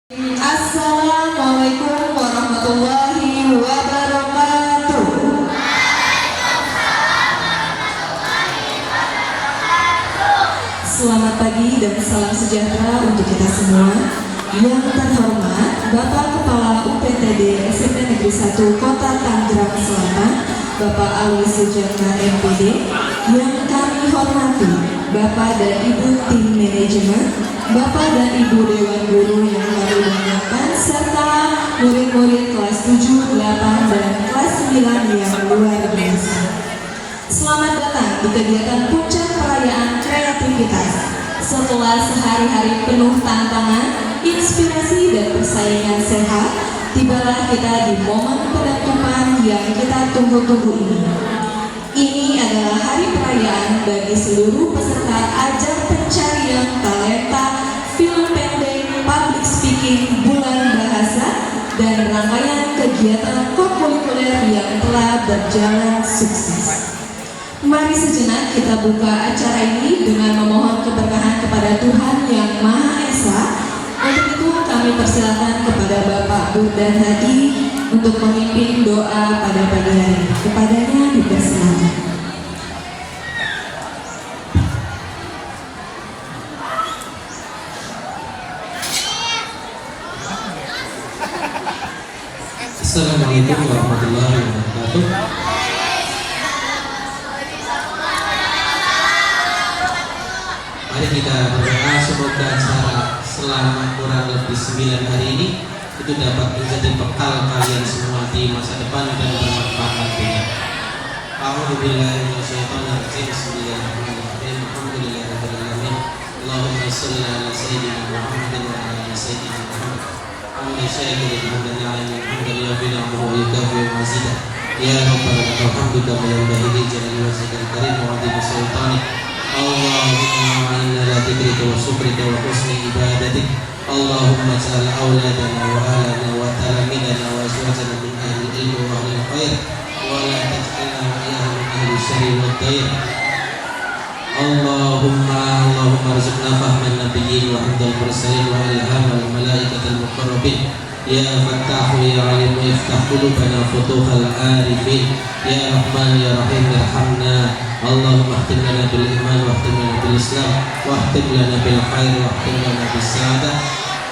Assalamualaikum warahmatullahi wabarakatuh. Selamat pagi dan salam sejahtera untuk kita semua. Yang terhormat Bapak Kepala UPTD SMP Negeri 1 Kota Tangerang Selatan, Bapak Ali Sujana MPD. Yang kami hormati Bapak dan Ibu tim manajemen, Bapak dan Ibu Dewan Guru yang kami banggakan, serta murid-murid kelas 7, 8, dan kelas 9 yang luar biasa. Selamat datang di kegiatan puncak perayaan kreativitas. Setelah sehari-hari penuh tantangan, inspirasi dan persaingan sehat, tibalah kita di momen penutupan yang kita tunggu-tunggu ini. Ini adalah hari perayaan bagi seluruh peserta ajang pencarian talenta film pendek, public speaking, bulan bahasa, dan rangkaian kegiatan kokurikuler yang telah berjalan sukses. Mari sejenak kita buka acara ini dengan memohon keberkahan kepada Tuhan Yang Maha Esa. Untuk itu kami persilakan kepada Bapak Burdan Hadi untuk memimpin doa pada pagi hari. Kepadanya dipersilakan. Assalamualaikum warahmatullahi wabarakatuh. Mari kita berdoa semoga acara selama kurang lebih 9 hari ini itu dapat menjadi bekal kalian semua di masa depan dan bermanfaat nantinya. A'udzubillahi minasyaitonir rajim. Bismillahirrahmanirrahim. Alhamdulillahirabbil alamin. Allahumma shalli ala sayyidina Muhammadin wa ala ali sayyidina Muhammad. Hamdan syakirin hamdan na'imin hamdan yu'minu wa yukafi wa mazida. Ya Rabbana lakal hamdu kama yanbaghi li jalali wajhikal karim wa 'azimi sultanik. Allahumma inna la dzikrika wa syukrika wa husni ibadatik. Allahumma ja'al auladana wa ahlana wa talamidana wa azwajana min ahli ilmi wa ahli khair wa la taj'alna ma'iyahum min ahli syarri wa dair. Allahumma rizqna fahman nabiyyin wa hamdal mursalin wa ilhamal malaikatil muqarrabin. Ya Fattahu ya Alim iftah qulubana futuhal arifin. Ya Rahman ya Rahim irhamna. Allahumma khtim lana bil iman wa khtim lana bil islam wa khtim lana bil khair wa khtim lana bis sa'adah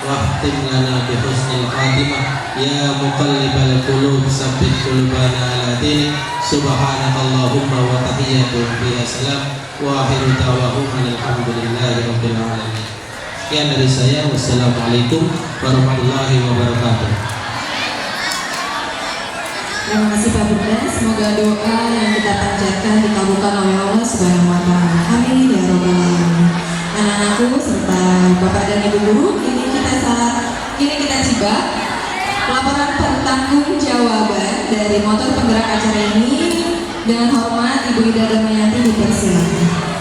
wa khtim lana bi husnil khatimah. Ya muqallibal qulub tsabbit qulubana ala dinik. Subhanakallahumma wa tahiyyatuhum fiha salam wa akhiru da'wahum alhamdulillahi rabbil alamin. Sekian dari saya. Wassalamualaikum warahmatullahi wabarakatuh. Terima kasih Pak Burdan. Semoga doa yang kita panjatkan dikabulkan oleh Allah Subhanahu wa Ta'ala. Amin ya Rabbal alamin. Anak-anakku serta Bapak dan Ibu guru, kini kita simak laporan pertanggungjawaban dari motor penggerak acara ini. Dengan hormat Ibu Ida Damayanti dipersilakan.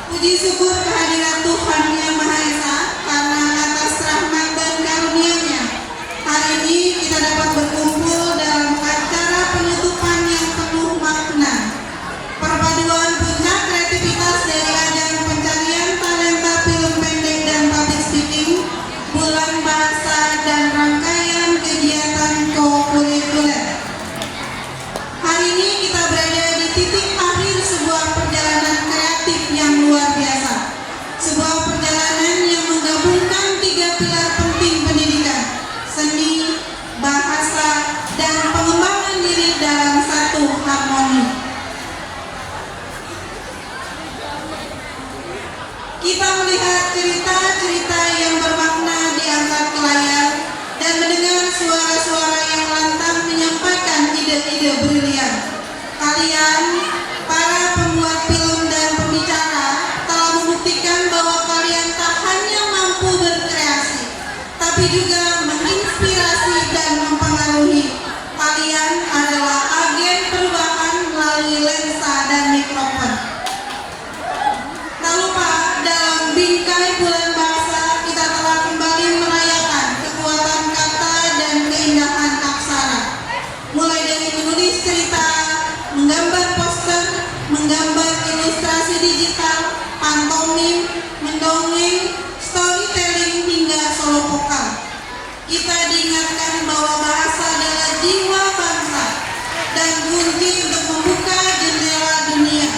Puji syukur kehadirat Tuhan Yang Maha Esa karena atas cerita-cerita yang bermakna diangkat ke layar dan mendengar suara-suara yang lantang menyampaikan ide-ide brilian. Kalian, para pembuat film dan pembicara, telah membuktikan bahwa kalian tak hanya mampu berkreasi, tapi juga menginspirasi dan mempengaruhi. Kalian adalah agen perubahan melalui lensa dan mikrofon. Tak lupa, dalam bingkai bulan bahasa, kita telah kembali merayakan kekuatan kata dan keindahan aksara. Mulai dari menulis cerita, menggambar poster, menggambar ilustrasi digital, pantomim, mendongeng, storytelling hingga solo vokal. Kita diingatkan bahwa bahasa adalah jiwa bangsa dan kunci untuk membuka jendela dunia.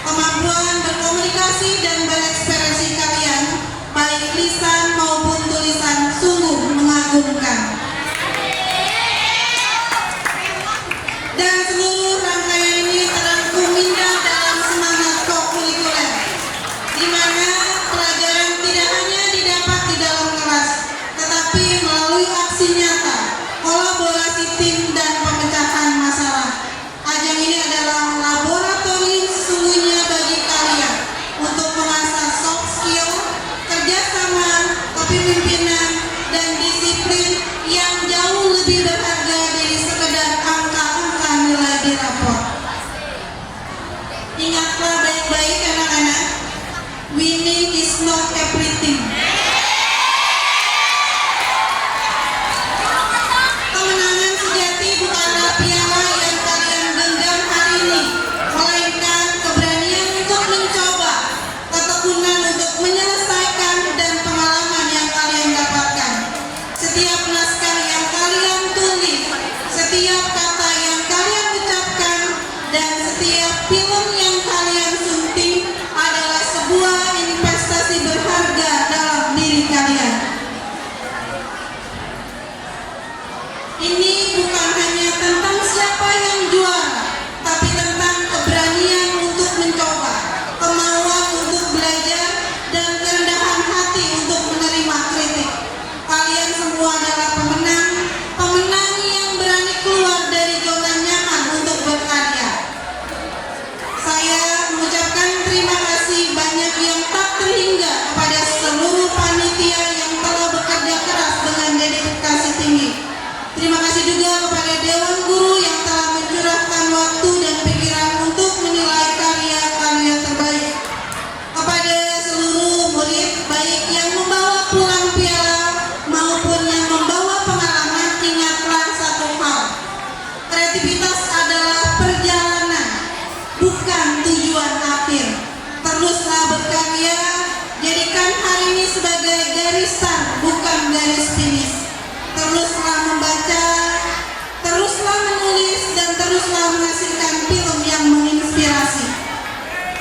Kemampuan berkomunikasi dan berekspresi kalian, baik lisan maupun tulisan, sungguh mengagumkan. Dan seluruh rangkaian ini terangkum indah dalam semangat co-kurikuler, di mana pelajaran tidak hanya didapat di dalam kelas, tetapi melalui aksi nyata, kolaborasi tim dan pemecahan masalah. Ajang ini adalah laboratorium sesungguhnya bagi kalian untuk mengasah soft skill, kerjasama, kepemimpinan, dan disiplin yang jauh lebih berharga dari sekedar angka-angka nilai di rapor. Ingatlah baik-baik anak-anak, winning is not everything. Kemenangan sejati bukanlah piala yang kalian genggam hari ini, melainkan keberanian untuk mencoba, ketekunan untuk menyelesaikan, dan pengalaman yang kalian dapatkan. Setiap naskah yang kalian tulis, setiap kata yang kalian ucapkan, dan setiap film yang kalian sunting adalah sebuah investasi berharga dalam diri kalian. Ini bukan hanya tentang siapa yang juara, tapi tentang keberanian untuk mencoba, kemauan untuk belajar, dan kerendahan hati untuk menerima kritik. Kalian semua adalah pemenang, pemenang yang berani keluar dari zona nyaman untuk berkarya. Saya mengucapkan terima kasih banyak yang tak terhingga kepada seluruh panitia yang telah bekerja keras dengan dedikasi tinggi. Terima kasih juga kepada Dewan Guru yang telah mencurahkan waktu dan pikiran untuk menilai karya-karya terbaik. Kepada seluruh murid, baik yang membawa pulang piala maupun yang membawa pengalaman, ingatlah satu hal. Kreativitas adalah perjalanan, bukan tujuan akhir. Teruslah berkarya, jadikan hari ini sebagai garis start, bukan garis finish. Teruslah membaca, teruslah menulis, dan teruslah menghasilkan film yang menginspirasi.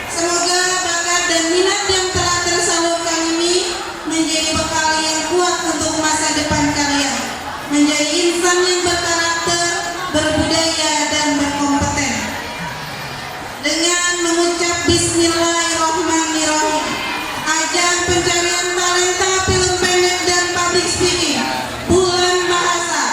Semoga bakat dan minat yang telah tersalurkan ini menjadi bekal yang kuat untuk masa depan kalian, menjadi insan yang berkarakter, berbudaya, dan berkompeten. Dengan mengucap Bismillahirrahmanirrahim, ajang pencarian talenta film pendek dan public speaking bulan bahasa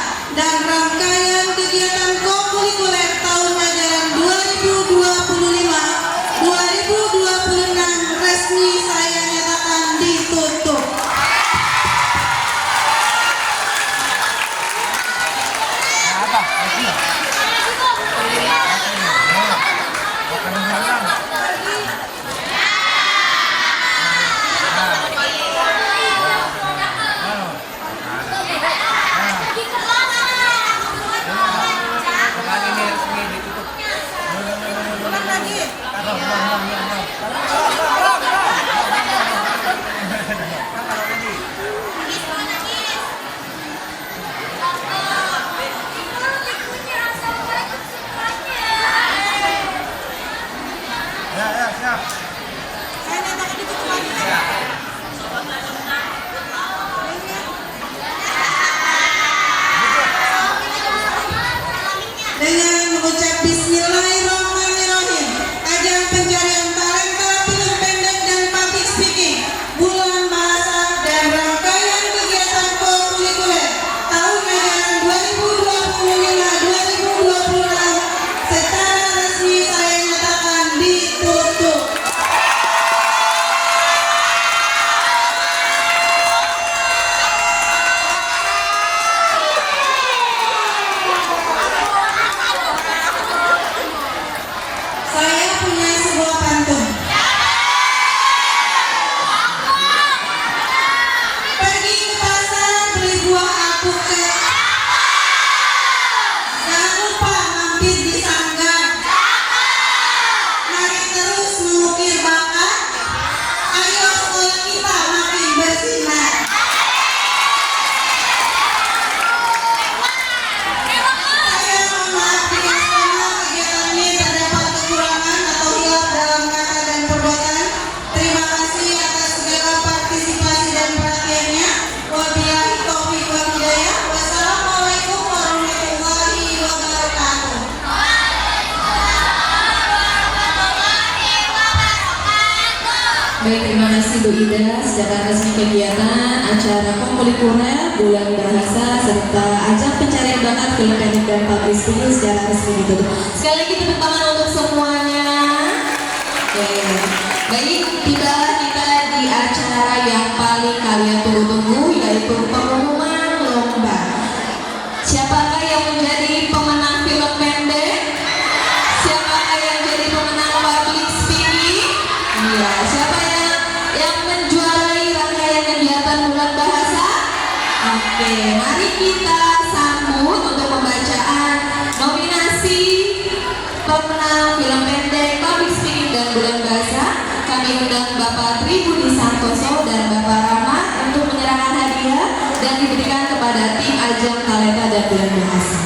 Baik, terima kasih Bu Ida. Secara resmi kegiatan acara konkulikuler bulan bahasa serta ajang pencarian bakat film pendek dan public speaking secara resmi ditutup. Sekali lagi tepuk tangan untuk semuanya. Oke. Baik, tiba kita di acara yang paling kalian tunggu-tunggu, yaitu pengumuman lomba. Siapakah yang menjadi pemenang film pendek? Siapakah yang jadi pemenang public speaking? Iya, siapa yang menjuarai rangkaian kegiatan bulan bahasa? Oke, mari kita sambut untuk pembacaan nominasi pemenang film pendek, public speaking dan bulan bahasa. Kami undang Bapak Tribudi Santoso dan Bapak Rama untuk menyerahkan hadiah dan diberikan kepada tim ajang talenta dan bulan bahasa.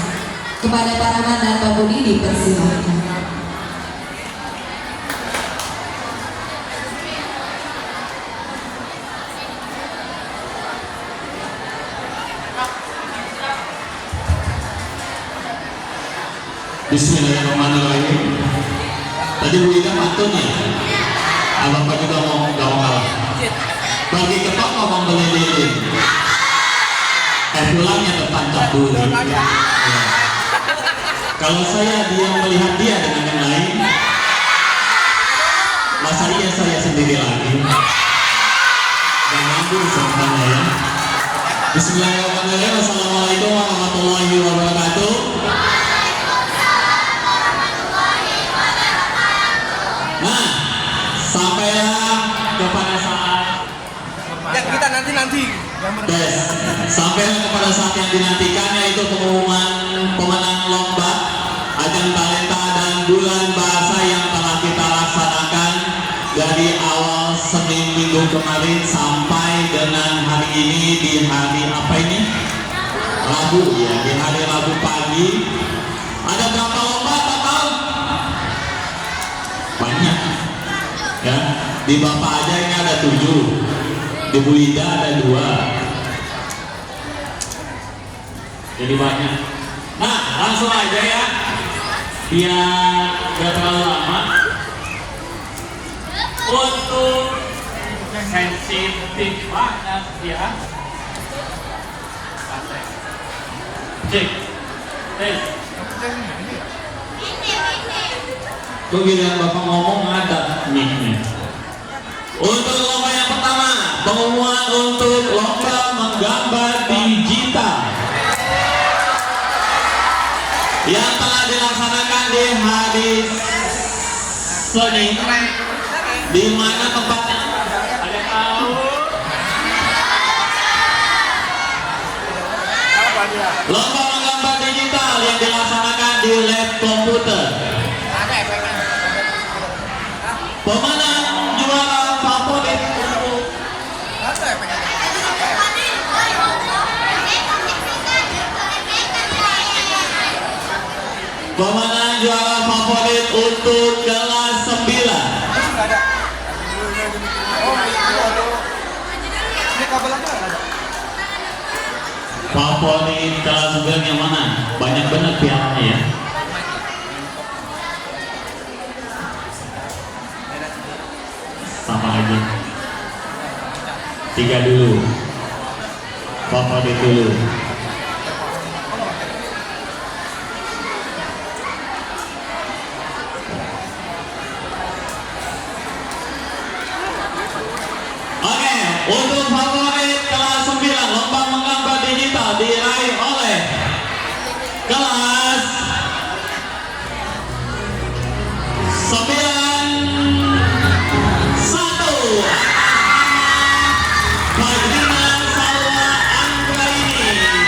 Kepada Pak Rama dan Pak Budi dipersilakan. Bismillahirrahmanirrahim. Tadi Bu Ida pantun ya? Bapak juga mau gak mau kalah. Bagi ke toko membeli lilin. Pulangnya tertancap dulu. Ya. Kalau saya dia melihat dia dengan yang lain, masa iya saya sendiri lagi? Dan nyambung sebenarnya ya. Bismillahirrahmanirrahim. Assalamualaikum warahmatullahi wabarakatuh. Nah, sampailah kepada saat yang kita nanti tes. Sampailah kepada saat yang dinantikan, yaitu pengumuman pemenang lomba ajang talenta dan bulan bahasa yang telah kita laksanakan dari awal Senin minggu kemarin sampai dengan hari ini, di hari apa ini? Rabu ya, di hari Rabu pagi. Ada berapa lomba total? Banyak ya, di Bapak aja ini ada 7, di Bu Ida ada 2, jadi banyak. Nah, langsung aja ya, biar gak terlalu lama. Untuk sensitif banget ya. Cek, tes. Kok giliran Bapak ngomong ada mic-nya. Untuk lomba yang pertama, pengumuman untuk lomba menggambar digital yang telah dilaksanakan di hari Senin. Di mana tempatnya? Ada tahu? Lomba menggambar digital yang dilaksanakan di lab komputer. Pemenang juara favorit untuk pemenang juara favorit untuk kelas 9. Favorit kelas 9 yang mana? Banyak banget pihaknya ya. Sama aja. 3 dulu. Favorit dulu. Oke, untuk favorit kelas 9 lomba menggambar digital diraih oleh kelas 91 Fadlina Salwa Anggraini.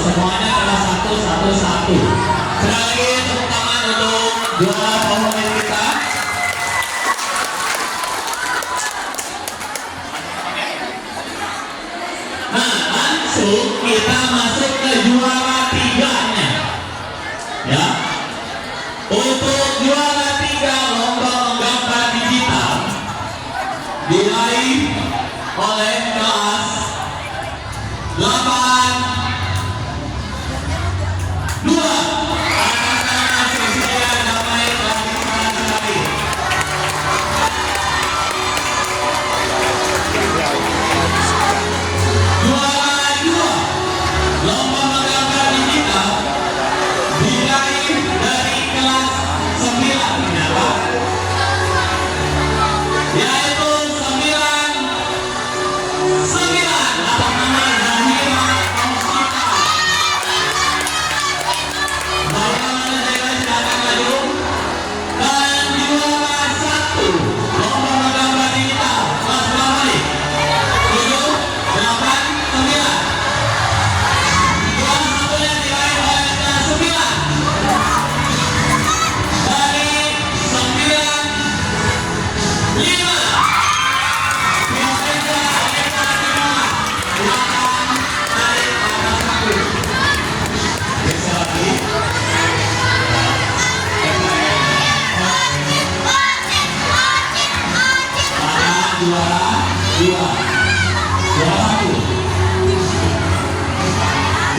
semuanya kelas 111. Sekali lagi tepuk tangan untuk juara favorit kita. Nah, langsung kita masuk ke juara 3-nya. Ya. Untuk juara 3 lomba menggambar digital diraih oleh kelas 8 2 anak-anak Cecilia Damai Clarissa Syarif. Juara 2 lomba menggambar digital diraih dari kelas 9 ternyata, yaitu 9 atas nama Zahira Ausita. Bagaimana dengan silakan maju. Dan juara 1 lomba menggambar digital kelas berapa nih? 7, 8, 9. Juara satunya diraih oleh kelas 9 dari 9 5.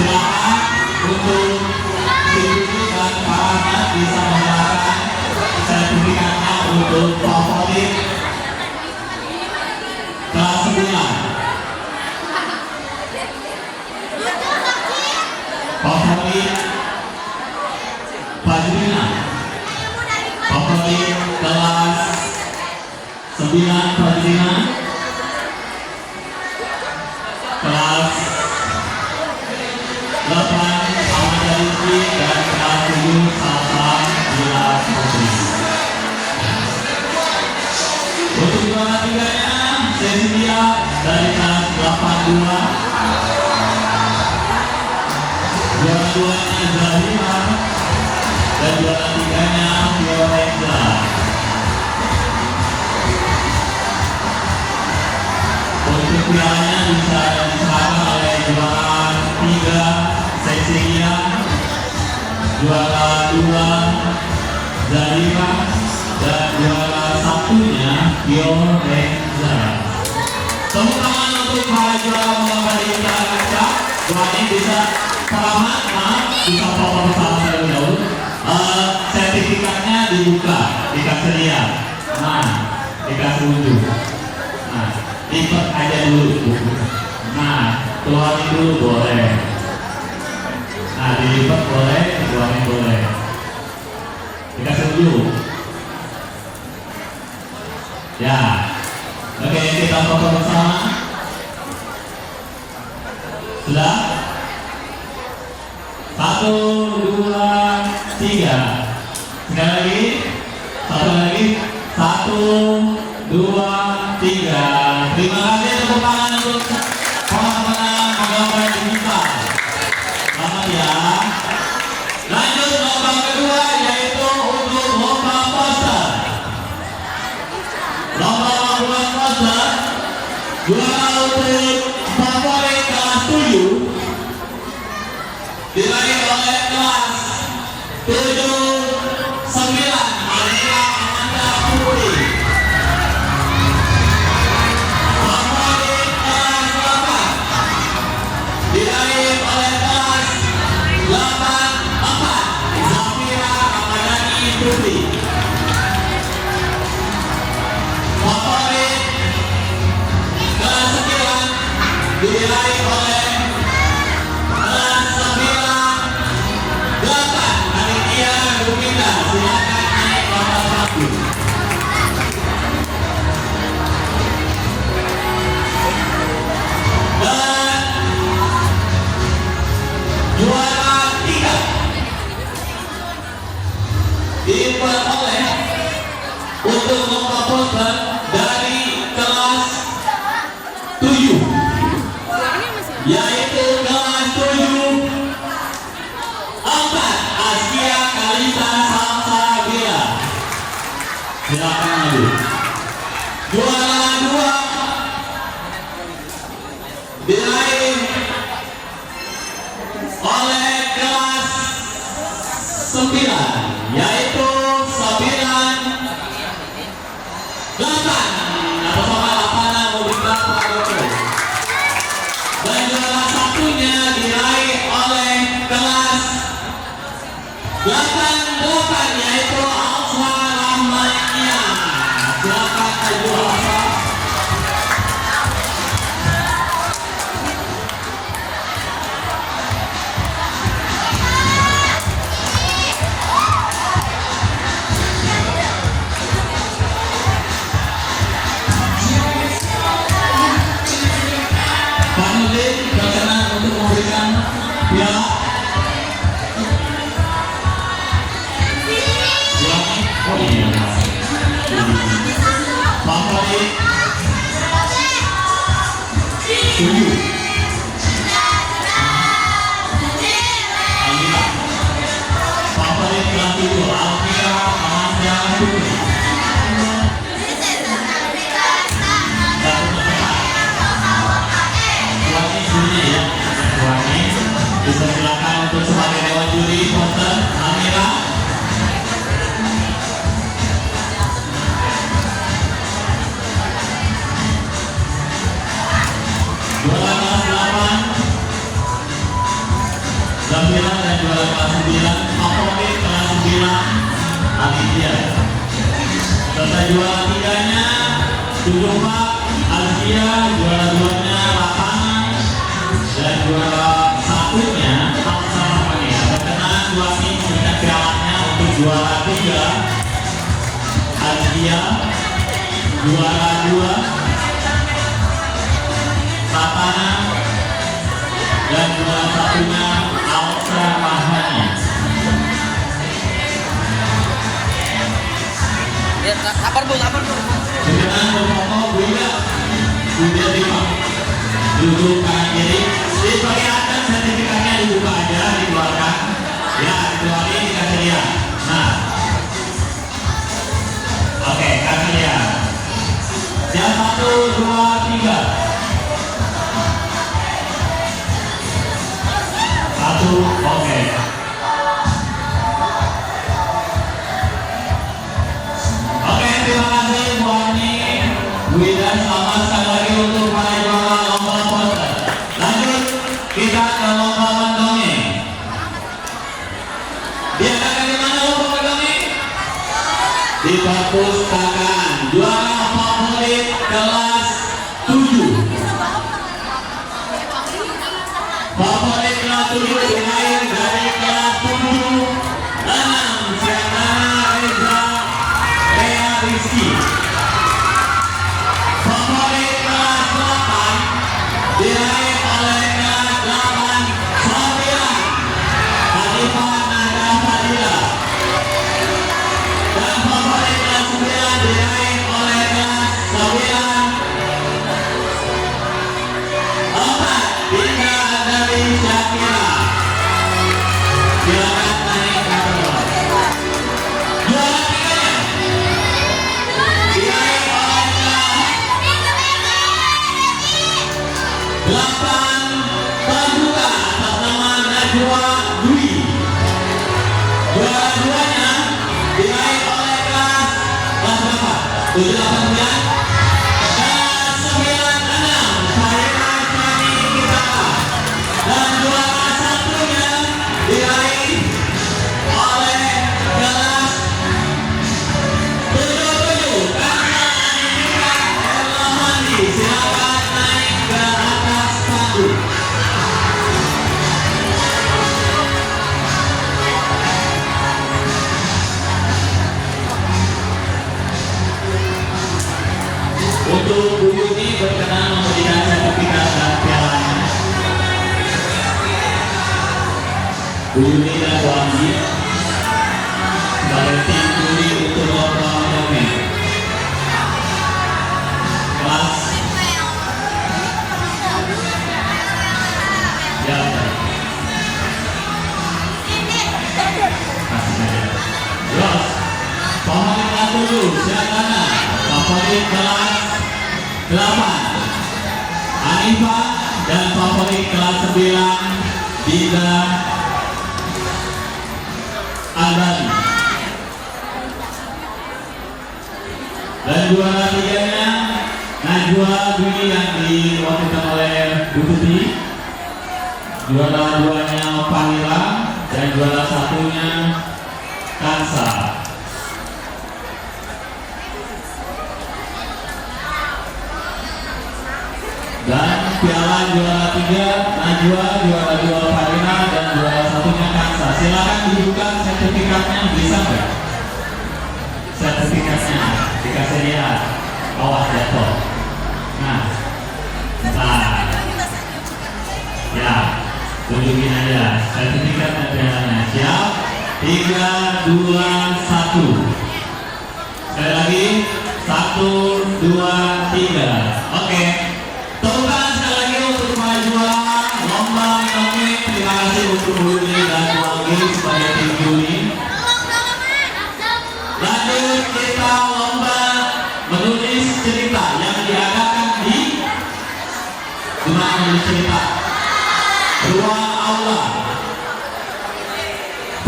Silakan untuk ibu dan para anak bisa menyalakan sertifikatnya untuk favorit kelas 9. Favorit Fajrina, favorit kelas 9 Fajrina, kelas 8 Ahmad Rizki, dan kelas 7 Salsa Bila Putri. Untuk juara 3-nya Cecilia dari kelas 82. Juara 2-nya Zahira dan juara 3-nya Fiorenza. Untuk pialanya bisa diserahkan oleh juara 3 Cecilia, juara 2 Zahira, dan juara 1-nya Fiorenza. Tepuk tangan untuk para juara lomba digital kaca. Doain bisa selamat, bisa foto bersama saya dulu. Sertifikatnya dibuka, dikasih lihat. Nah, dikasih unjuk. Nah, lipat aja dulu. Nah, keluarin dulu boleh. Nah, dilipat boleh, keluarin boleh. Dikasih unjuk. Ya. Oke, kita foto bersama. Sudah? 1, 2, 3. Sekali lagi. 1 lagi. 1, 2, 3. Terima kasih, tepuk tangan untuk para pemenang menggambar digital. Selamat ya. Lanjut lomba kedua, yaitu untuk lomba poster. Lomba membuat poster. Juara untuk favorit kelas 7 diraih oleh kelas 7 9 Maria Amanda Putri. Favorit kelas 8 diraih oleh kelas 84 Zafira Ramadhani Putri. Favorit kelas 9 diraih oleh kelas 9 Aditya Rukinda. Silakan naik nomor 1. Dan juara 3 diperoleh untuk lomba poster dari kelas 7, yaitu kelas 7 9, yaitu 98 atau sama 8 mau dibuka Pak. Dan juara satunya diraih oleh kelas 88 yaitu Alfa Rahmania. Silakan Ibu Alfa. Pak Nurdin berkenan untuk memberikan piala. Oh iya. Favorit 7. Almira. Favorit kelas 7 Almira Amanda Putri. Tuannya sini ya. Tuannya bisa silakan untuk sebagai dewan juri sponsor Almira. Juara kelas 8 Zafira dan juara kelas 9 favorit kelas 9 Aditya. Serta juara 3-nya 74 Azia, juara 2-nya Lapangan dan juara 1-nya Alsa Rahmania. Berkenan dua tim memberikan pialanya untuk juara 3 Azia, juara 2 Ratana dan juara satunya Alsa Rahmania. Ya, sabar Bu. Berkenan berfoto Buya Rima duduk kanan kiri. Diperlihatkan sertifikatnya dibuka aja, dikeluarkan. Ya, kecuali dikasih lihat. Nah, oke, kasih lihat. Yang 1, 2, 3. 1, oke. Oke, terima kasih Bu Ani, Bu Ida, selamat sekali lagi untuk para juara lomba poster. Lanjut, kita ke lomba mendongeng. Diadakan di mana lomba mendongeng? Di perpustakaan. Juara favorit kelas 7. Favorit kelas 7 diraih dari kelas 7 6 Siana Reza Rea Rizky. Favorit kelas 8 diraih oleh kelas 8 Sabira Hanifah Nada Fadila. Dan favorit kelas 9 diraih oleh kelas 9 4 Dinda dari Syakira. Silakan naik ke bawah. Juara 3-nya diraih oleh kelas 8 Terbuka atas nama Najwa Dwi. Juara 2-nya diraih oleh kelas berapa? 789 dan 96 Faira Chani kita. Dan juara satunya diraih oleh kelas 77 karena Anika Erlamandi. Silakan naik ke atas panggung. Untuk Bu Yuni berkenan memberikan sertifikat dan pialanya. Bu Yuni dan Bu Anggi sebagai tim juri untuk lomba mendongeng. Kelas ya. Yos, favorit kelas 7 silakan. Favorit kelas 8 Hanifah dan favorit kelas 9 Dinda Albert. Dan juara 3-nya Najwa Dwi yang diwakilkan oleh Bu Tuti. Juara 2-nya Fahira dan juara 1-nya Kansa. Dan piala juara 3 Najwa, juara 2 Fahira dan juara 1-nya Kansa. Silakan dibuka sertifikatnya, bisa nggak? Sertifikatnya dikasih lihat, awas jatuh. Nah, ya, tunjukin aja sertifikat dan pialanya. Siap? 3, 2, 1. Sekali lagi, 1, 2, 3. Oke. Tepuk tangan sekali lagi untuk mahasiswa lomba ekonomi. Terima kasih untuk Bu Yuni dan Bu Anggi sebagai tim juri. Lanjut kita lomba menulis cerita yang diadakan di rumah menulis cerita ruang aula.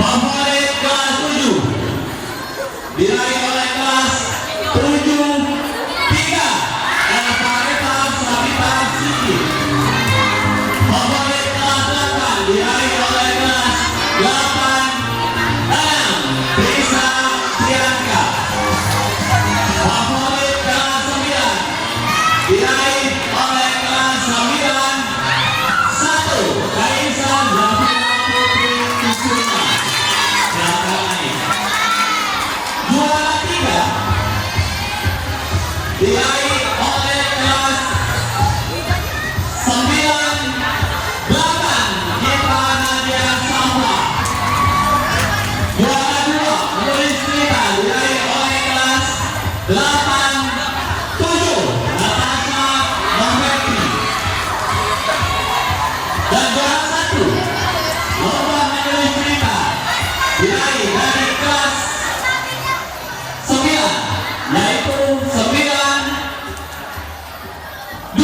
Favorit kelas 7 diraih oleh kelas 7-3 Elfarita Sabita Siti. Favorit kelas 8 diraih oleh kelas 8-6 Risa Priyanka. Favorit kelas 9 diraih oleh kelas 9-1 Kaisa Zafira Putri Kusuma. Silakan naik. Juara 3 diraih oleh kelas 9-8 Citra Nadia Safwa. Juara 2 menulis cerita diraih oleh kelas 8-7 Natasha November. Dan juara 1 lomba menulis cerita diraih dari kelas 9 yaitu 9-2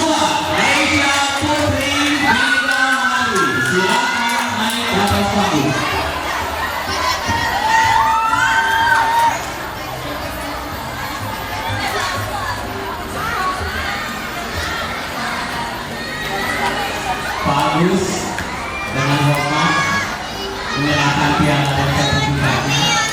Aisha Putri Bidamari. Silakan naik ke atas panggung. Pak Agus dengan hormat menyerahkan piala dan sertifikatnya.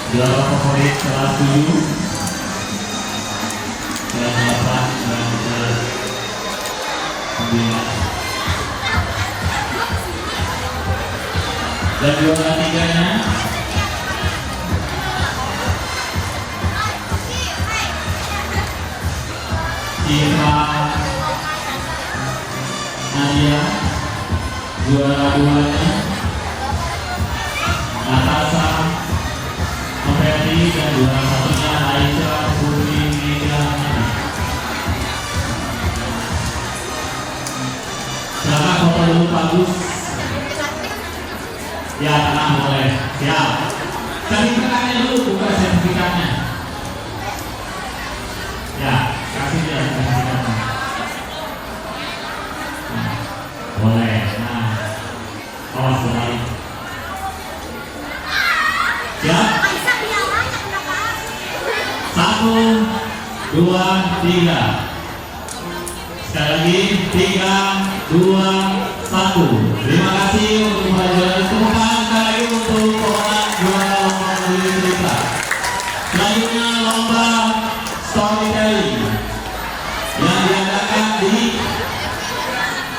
Juara favorit kelas 7, kelas 8 dan kelas 9. Dan juara 3-nya Citra Nadia. Juara 2-nya Natasha November dan juara 1-nya Aisyah Putri Bidamari. Silakan foto dulu bagus. Ya, tenang boleh. Siap. Sertifikatnya dulu, buka sertifikatnya. Ya, kasih dia sertifikatnya. Nah, boleh. Nah, awas berbalik. Siap. 1, 2, 3. Sekali lagi 3, 2, 1. Terima kasih untuk pelajaran. Tepuk tangan sekali lagi untuk pemenang juara lomba menulis cerita. Selanjutnya lomba storytelling yang diadakan di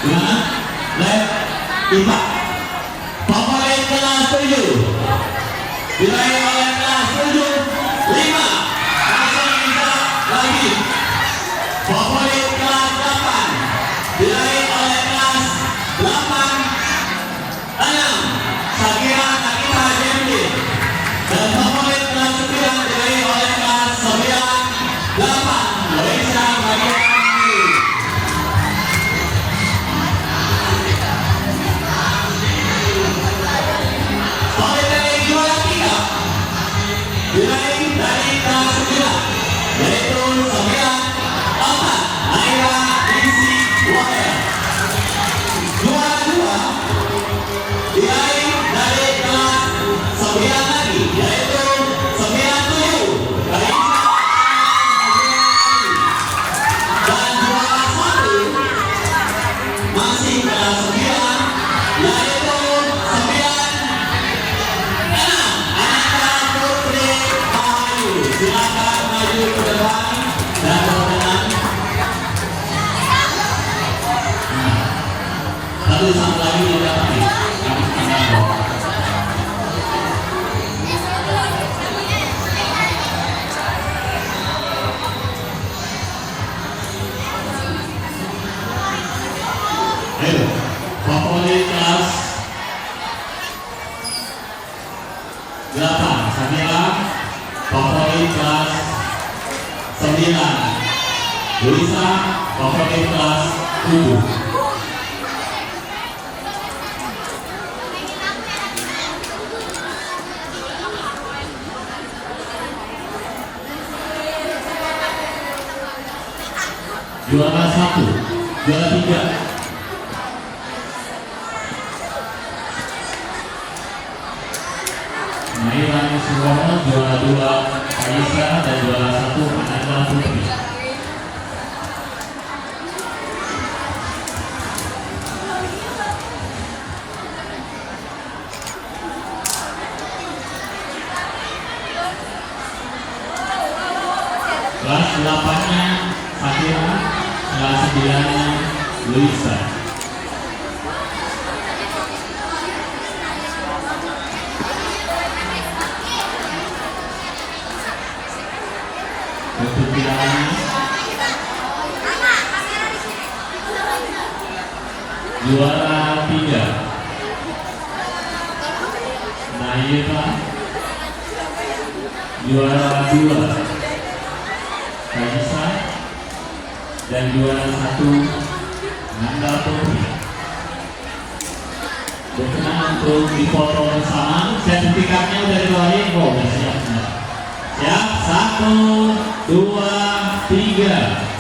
mana? Lab IPA. Favorit kelas 7 diraih oleh kelas 7-5 langsung bisa lagi. Favorit kelas 8 diraih kelas 9. Luisa favorit kelas 7. Juara 1, juara 3. Naila Suwono, juara 2 Kaisa, dan juara 1 Ananda Putri. Kelas 8-nya Sakira, kelas 9-nya Luisa. Untuk pialanya juara 3 Nayeva, juara 2 Kaisa, dan juara 1 Nanda Putri. Berkenan untuk difoto bersama. Sertifikatnya udah dikeluarin kok, udah siap. Siap, 1, 2, 3.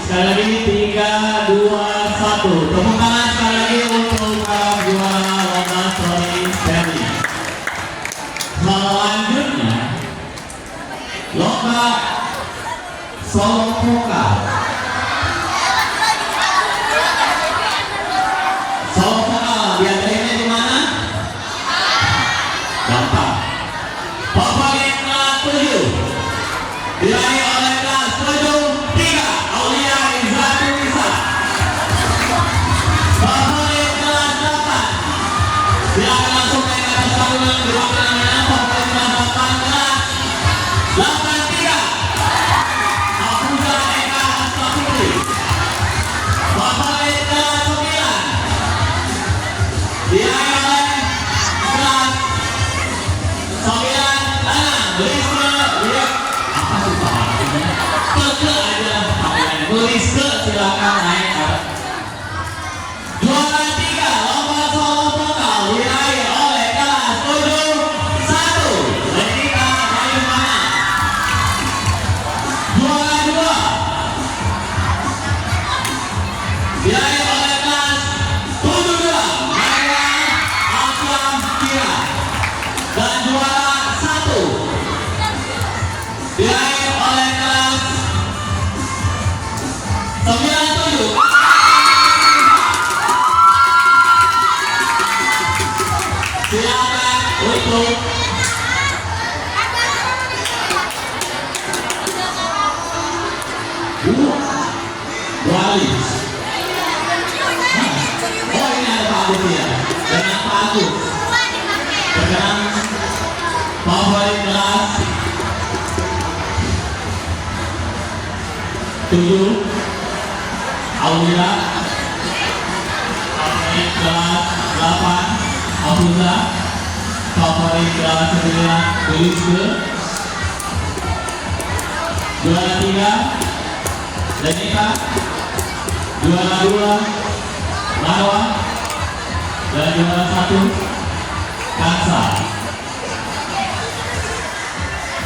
Sekali lagi 3, 2, 1. Tepuk tangan sekali lagi untuk para juara lomba storytelling. Selanjutnya lomba solo vokal. Solo vokal diadainnya di mana? Gampang. Favorit kelas 7 diraih oleh kelas 7-3 Aulia Izzatunisa. Favorit kelas 8 silakan langsung naik ke atas panggung di ruang namanya. Favorit kelas 8 kelas 83 Afuza Eka Astafutri. Favorit kelas 9 diraih oleh kelas 9 Luisa, silakan naik. Juara 3 lomba solo vokal diraih oleh kelas 7-1 Lenika Bayumana. Juara 2 diraih oleh kelas 72 Maya Aflam Kira, dan juara 1 diraih oleh kelas 97 silakan untuk Walis. Oh, ini ada Pak Agus ya, dengan Pak Agus. Sekarang favorit kelas 7 Aulia, favorit kelas 8 Afuza, favorit kelas 9 Luisa, juara 3 Lenika, juara 2 Marwa, dan juara 1 Kansa.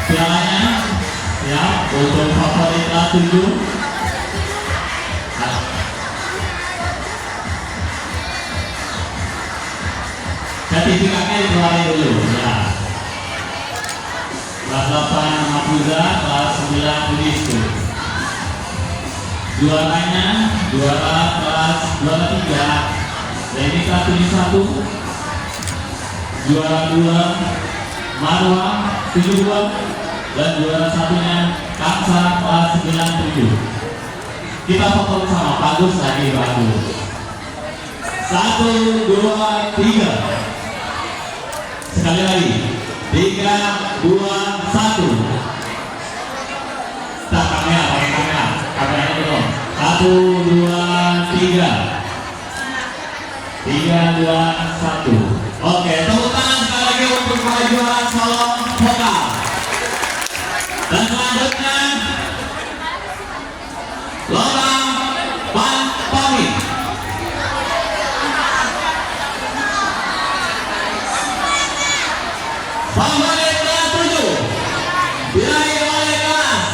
Pialanya siap untuk favorit kelas 7. Sertifikatnya dikeluarin dulu ya. Kelas 8 Mafuza, kelas 9 Luisa. Juaranya juara kelas juara 3 ini kelas 71, juara 2 Marwa 72, dan juara satunya Kansa kelas 97. Kita foto sama bagus lagi bagus. 1, 2, 3. Sekali lagi 3, 2, 1. Kita kamera, pakai kamera, kameranya dulu. 1, 2, 3. 3, 2, 1. Oke, tepuk tangan sekali lagi untuk para juara solo vokal. Selanjutnya lomba pantomim. Favorit kelas 7 diraih oleh kelas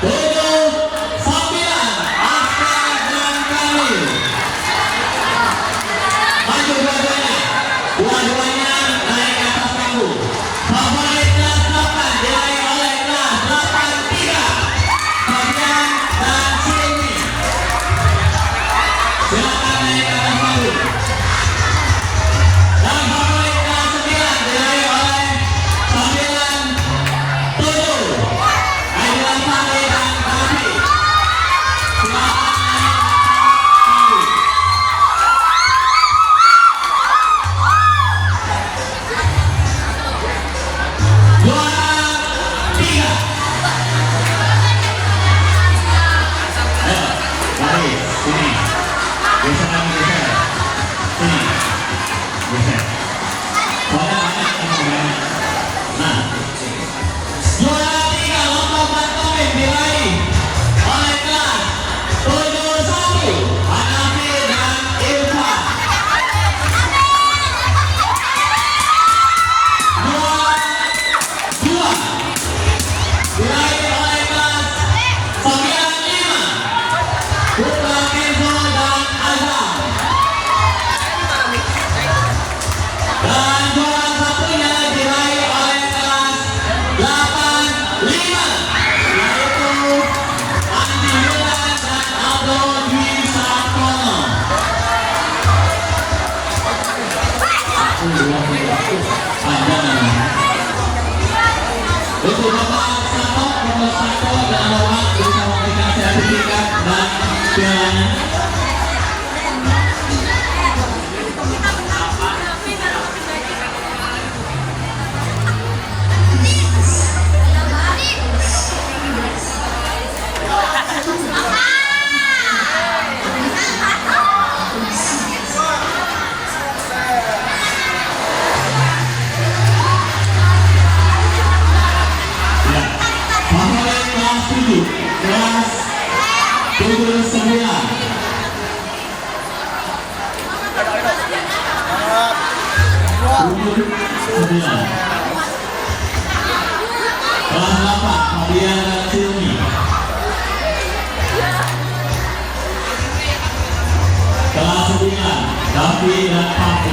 79 Askar dan Kamil. Maju dua-duanya, dua-duanya naik ke atas panggung. Favorit kelas 8 diraih oleh kelas 83 Fabian dan Silmi. Silakan naik ke atas panggung. Dan favorit kelas 9 diraih oleh 97 Aidil Fahri dan Kafi. Silakan naik ke atas panggung. Juara 3. Ayo, lari, sini. Geser lagi, geser. Sini. Geser. Soalnya banyak, emang banyak. Nah, juara 3 lomba pantomim diraih oleh kelas 71 Hanafi dan Irfan. Juara 2 diraih oleh kelas 95 Putra Kenzo dan Azam. Dan juara satunya diraih oleh kelas 85 yaitu Andi Yulan dan Aldo Dwi Sartono. Untuk Bapak Sato, nomor 1 dan nomor bisa memberikan sertifikat dan pialanya. Ya. Favorit kelas 7, kelas 79. Kelas 8 Fabian dan Silmi. Kelas 9 Davi dan Papi.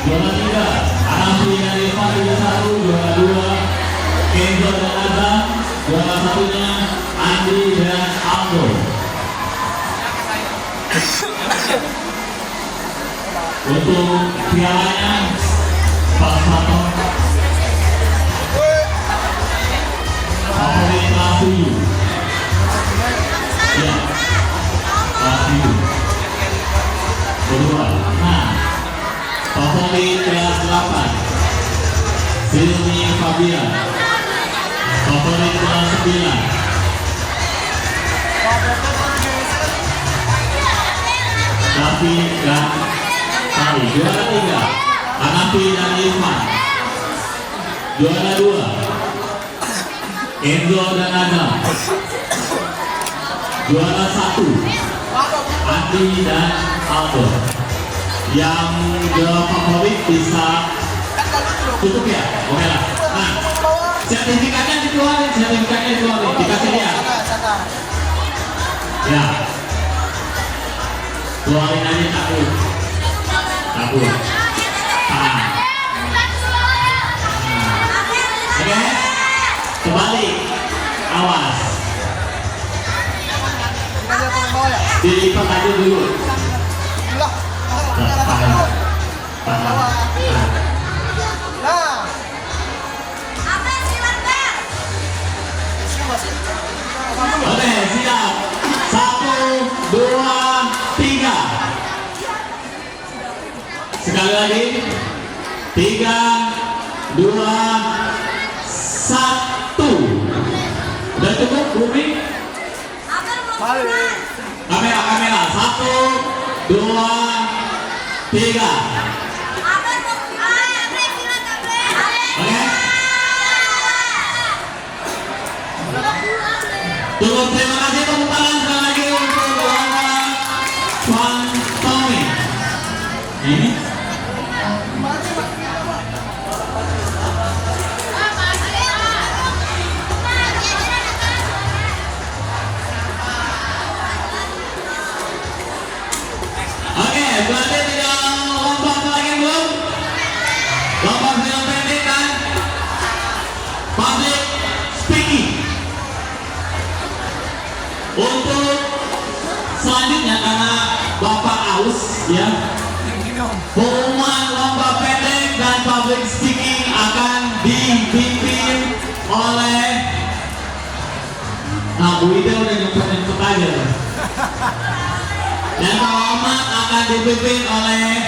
Juara 3 Hanafi dan Irfan juara 1, juara 2 Kenzo dan Azam, juara satunya Andi dan Aldo. Untuk pialanya Pak Sato, favorit kelas 7. Ya, kelas 7. Kedua, nah, favorit kelas 8 Silmi Fabian. Favorit kelas 9 Davi dan Sari. Juara 3 Hanafi dan Irfan. Juara 2 Enzo dan Azam. Juara 1 Andi dan Aldo. Yang favorit bisa tutup ya, oke lah. Nah, sertifikatnya dikeluarin, dikasih dia. Ya, keluarin aja takut. Oke, kembali, awas. Dilipat aja dulu. Oke, siap. 1, 2, 3. Sekali lagi. 3, 2, 1. cukup, Bumi? Kamera. 1, 2, 3. Oke? Cukup, terima kasih tepuk tangan sekali lagi untuk juara Juan Tommy. Ini. Oke, berarti tidak lomba apa lagi belum? Lomba film pendek dan public speaking. Untuk selanjutnya karena Bapak aus ya, pengumuman lomba pendek dan public speaking akan dipimpin oleh Bu Ida udah nyempet aja. Yang terhormat akan dipimpin oleh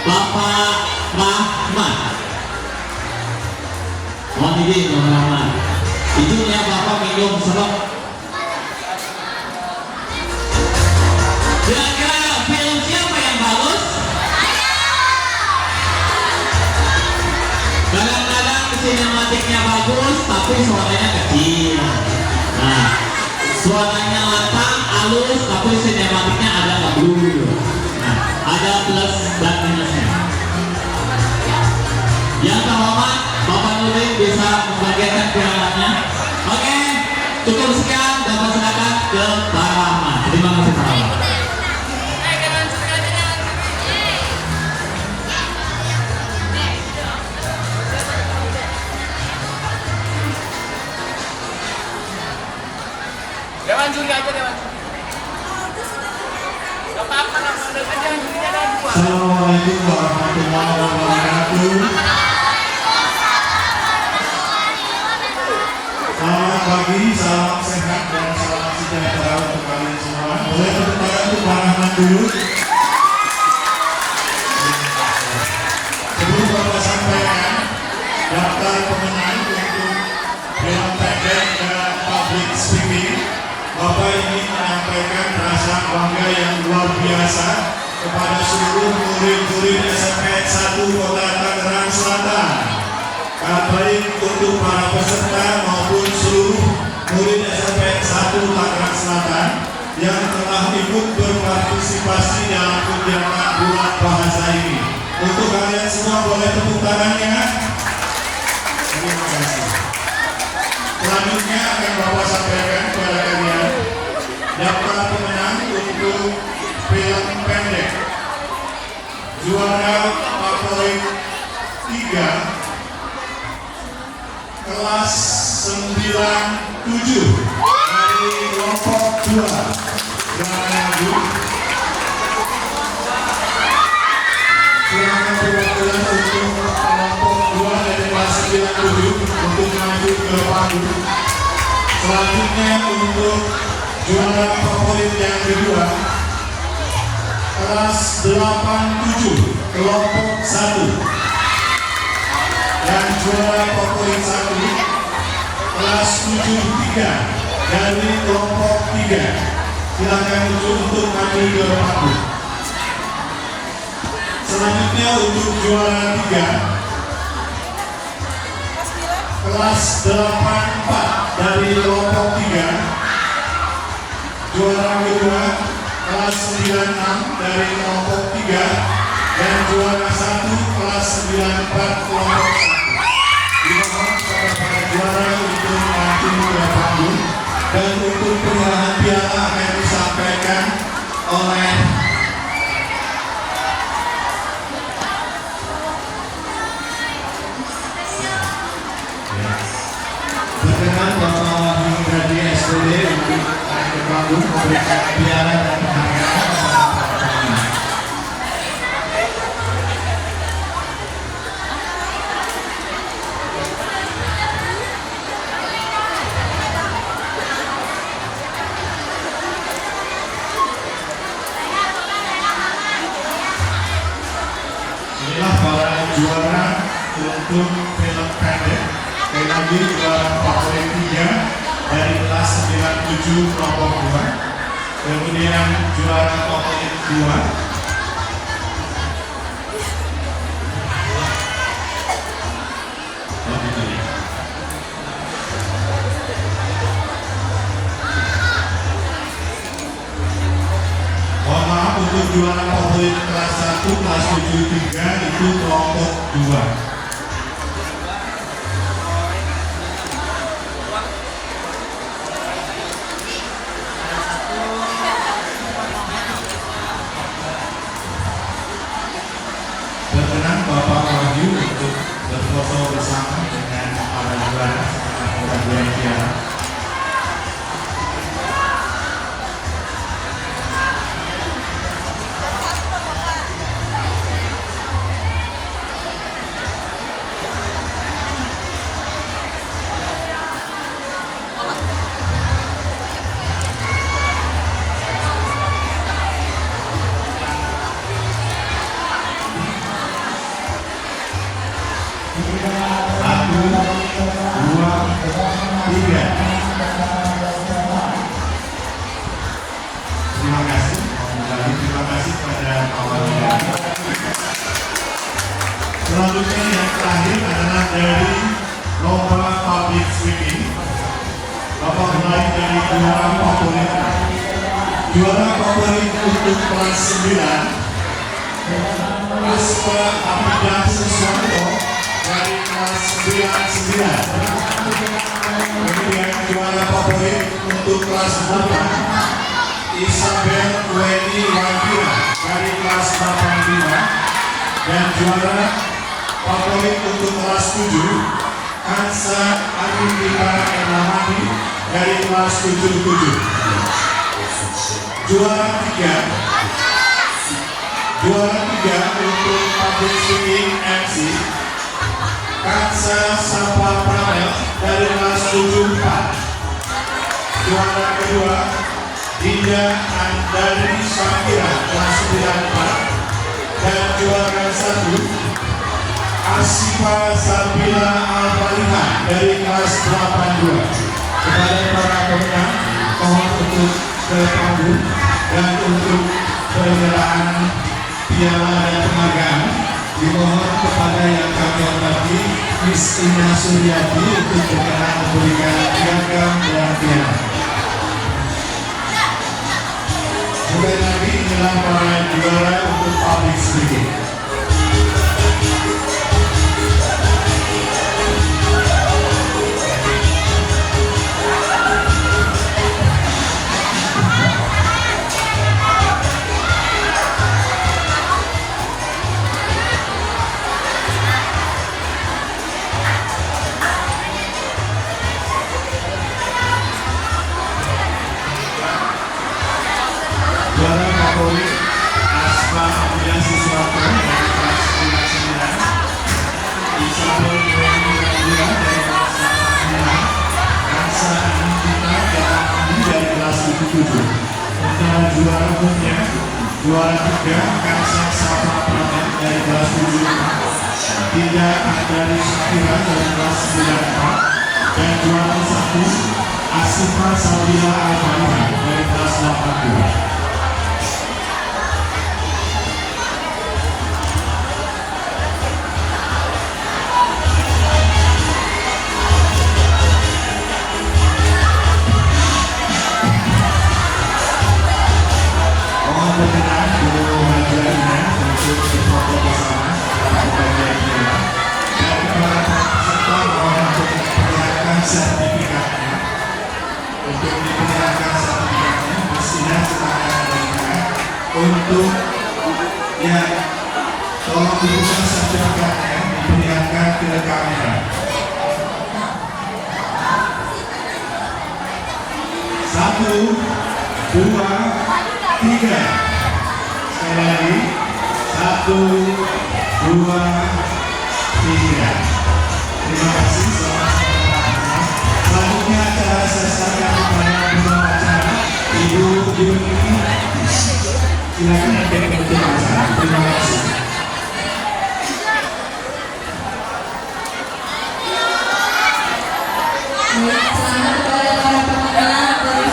Bapak Rahmat. Mohon izin Bapak Rahmat. Izinnya Bapak minum sebab kira-kira film siapa yang bagus? Kadang-kadang sinematiknya bagus tapi suaranya kecil. Nah, suaranya lantang, halus, tapi sinematiknya ada ngeblur. Nah, ada plus dan minusnya. Yang terhormat Bapak Nurdin bisa membagikan pialanya. Oke, cukup sekian. Bapak silakan ke Pak Rahmat. Terima kasih Pak Rahmat. Dewan juri aja, Dewan. Gak apa-apa, Dewan juri ada 2. Assalamualaikum warahmatullahi wabarakatuh. Selamat pagi, salam sehat dan salam sejahtera untuk kalian semua. Boleh tepuk tangan untuk Pak Rahmat dulu. Sebelum Bapak sampaikan daftar pemenang untuk film pendek dan public speaking, Bapak ingin menyampaikan rasa bangga yang luar biasa kepada seluruh murid-murid SMP 1 Kota Tangerang Selatan. Baik untuk para peserta maupun seluruh murid SMP 1 Tangerang Selatan yang telah ikut berpartisipasi dalam kegiatan bulan bahasa ini. Untuk kalian semua boleh tepuk tangannya. Terima kasih. Selanjutnya akan Bapak sampaikan kepada kalian daftar pemenang untuk film pendek. Juara favorit 3 kelas 97 dari kelompok 2. Jangan maju. Silakan perwakilan untuk kelompok 2 dari kelas 97 untuk maju ke panggung. Selanjutnya untuk juara favorit yang kedua kelas 87 kelompok 1 dan juara favorit 1 kelas 73 dari kelompok 3. Silakan untuk maju ke panggung. Selanjutnya untuk juara 3 kelas 84 dari kelompok 3, juara kedua kelas 96 dari kelompok 3, dan juara 1 kelas 94 kelompok 1. Dimohon kepada para juara untuk maju ke panggung, dan untuk penyerahan piala akan disampaikan oleh berkenan Bapak Wahyu Gradi SPD untuk naik ke panggung memberikan piala dan penghargaan kepada para pemenang. Inilah para juara untuk film pendek. Sekali lagi juara favorit 3 dari kelas 7 kelompok 2. Kemudian juara favorit 2. Mohon maaf, untuk juara favorit kelas 1 kelas 73 itu kelompok 2. Berkenan Bapak Wahyu untuk berfoto bersama dengan para juara dan piala. Satu, dua, tiga. Terima kasih. Terima kasih pada awalnya. Selanjutnya yang terakhir adalah dari lomba public speaking. Bapak mulai dari juara favorit. Juara favorit untuk kelas 9. Asma Abidah Susanto dari kelas 99. Kemudian juara favorit untuk kelas 8 Isabel Weni Wandira dari kelas 85. Dan juara favorit untuk kelas 7 Kansa Anindita Erlamani dari kelas 77. Juara 3 untuk public speaking MC Kansa Sapa Pramel dari kelas 74. Juara kedua Dinda Andari Syakira kelas 94. Dan juara 1 Asifa Sabila Al-Faliha dari kelas 82. Kepada para pemenang mohon untuk ke panggung dan untuk penyerahan piala dan penghargaan dimohon kepada yang kami hormati Miss Ina Suryadi untuk berkenan memberikan piagam dan piala. Sekali lagi inilah para juara untuk public speaking. Juara favorit Asma Abidah Susanto dari kelas 99. Isabel Weni Wandira dari kelas 89. Kansa Anindita Erlamani dari kelas 77. Untuk juara umumnya juara 3 Kansa Sapa Pramel dari kelas 75. Dinda Andari Syakira dari kelas 94. Dan juara 1 Asifa Sabila Al-Faliha dari kelas 82. Mohon berkenan guru mengajarnya untuk berfoto bersama bagian piala. Dan kepada peserta mohon untuk memperlihatkan sertifikatnya. Untuk diperlihatkan sertifikatnya, mestinya silakan berikan. Untuk yang tolong dibuka sertifikatnya, diperlihatkan ke kamera. 1, 2, 3. Sekali lagi 1, 2, 3. Terima kasih. Selanjutnya acara saya serahkan kepada pembawa acara Ibu Yuni. Silakan ada penutup acara. Terima kasih. Selamat kepada para pemenang dari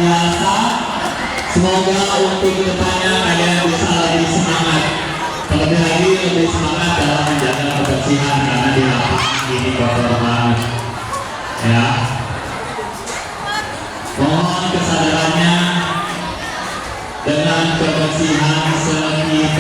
biasa. Semoga untuk kedepannya kalian bisa lebih semangat, terlebih lagi lebih semangat dalam menjaga kebersihan karena di lapangan ini kotor banget. Ya, mohon kesadarannya dengan kebersihan sekitar.